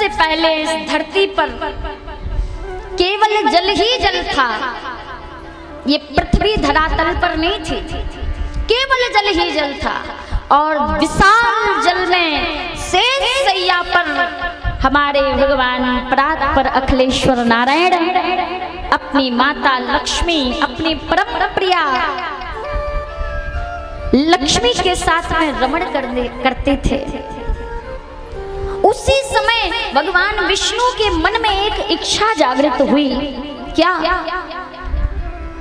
से पहले इस धरती पर केवल जल ही जल था। ये पृथ्वी धरातल पर नहीं थी, केवल जल ही जल था। और विशाल जल में शेष सैया पर हमारे भगवान परात्पर अखिलेश्वर नारायण अपनी माता लक्ष्मी, अपनी परम प्रिया लक्ष्मी के साथ में रमण करते थे। उसी समय भगवान विष्णु के मन में एक इच्छा जागृत हुई, क्या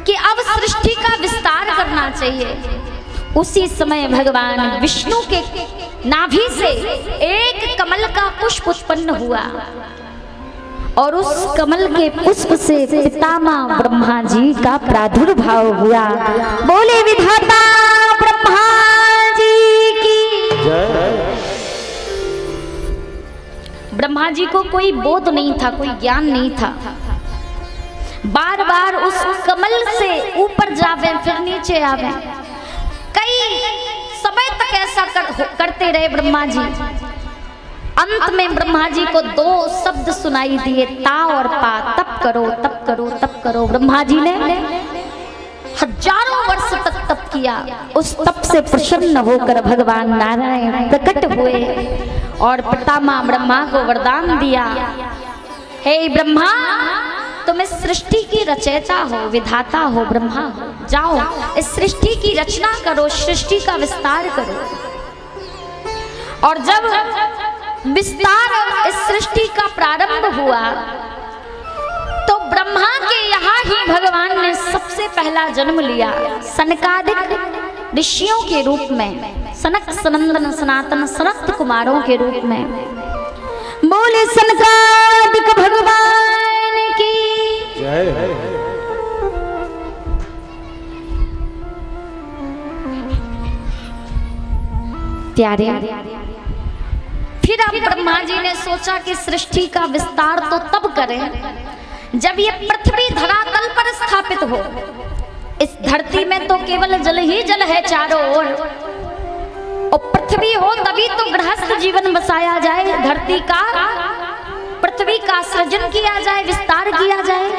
कि अब सृष्टि का विस्तार करना चाहिए। उसी समय भगवान विष्णु के नाभि से एक कमल का पुष्प उत्पन्न हुआ और उस कमल के पुष्प से पितामह ब्रह्मा जी का प्रादुर्भाव हुआ। बोले विधाता ब्रह्मा जी की जय। ब्रह्मा जी को कोई बोध नहीं था, कोई ज्ञान नहीं था। बार बार उस कमल से ऊपर जावे फिर नीचे आवे, कई समय तक ऐसा करते रहे ब्रह्मा जी। अंत में ब्रह्मा जी को दो शब्द सुनाई दिए, ता और पा। तप करो, तप करो, तप करो। ब्रह्मा जी ने हजारों वर्ष तक तप किया। उस तप से प्रसन्न होकर भगवान नारायण प्रकट हुए और पितामह ब्रह्मा को वरदान दिया, हे ब्रह्मा, तुम इस सृष्टि की रचयिता हो, विधाता हो, ब्रह्मा हो। जाओ इस सृष्टि की रचना करो, सृष्टि का विस्तार करो। और जब विस्तार इस सृष्टि का प्रारंभ हुआ तो ब्रह्मा के यहाँ ही भगवान ने सबसे पहला जन्म लिया, सनकादिक ऋषियों के रूप में, सनक सनंदन सनातन सनत कुमारों के रूप में। बोले सनकादिक भगवान की जय। प्यारे, फिर अब ब्रह्मा जी ने सोचा कि सृष्टि का विस्तार तो तब करें जब ये पृथ्वी धरातल पर स्थापित हो। इस धरती में तो केवल जल ही जल है चारों ओर, और पृथ्वी हो तभी तो गृहस्थ जीवन बसाया जाए, धरती का, पृथ्वी का सृजन किया जाए, विस्तार किया जाए।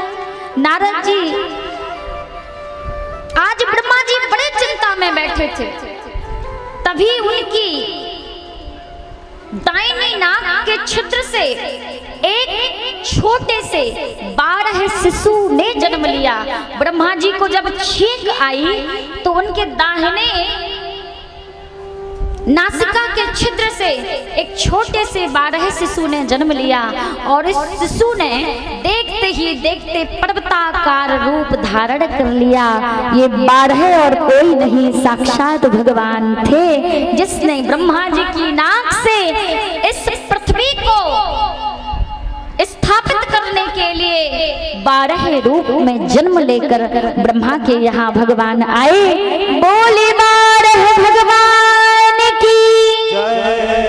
नारद जी, आज ब्रह्मा जी बड़े चिंता में बैठे थे, तभी उनकी दाहिनी नाक के छिद्र से एक छोटे से 12 शिशु ने जन्म लिया। ब्रह्मा जी को जब छींक आई तो उनके दाहिने नासिका के छिद्र से एक छोटे से 12 शिशु ने जन्म लिया और इस शिशु ने देखते ही देखते पर्वताकार रूप धारण कर लिया। ये 12 और कोई नहीं, साक्षात भगवान थे, जिसने ब्रह्मा जी की नाक से इस पृथ्वी को स्थापित करने के लिए 12 रूप में जन्म लेकर ब्रह्मा के यहाँ भगवान आए। बोले 12 भगवान की जय।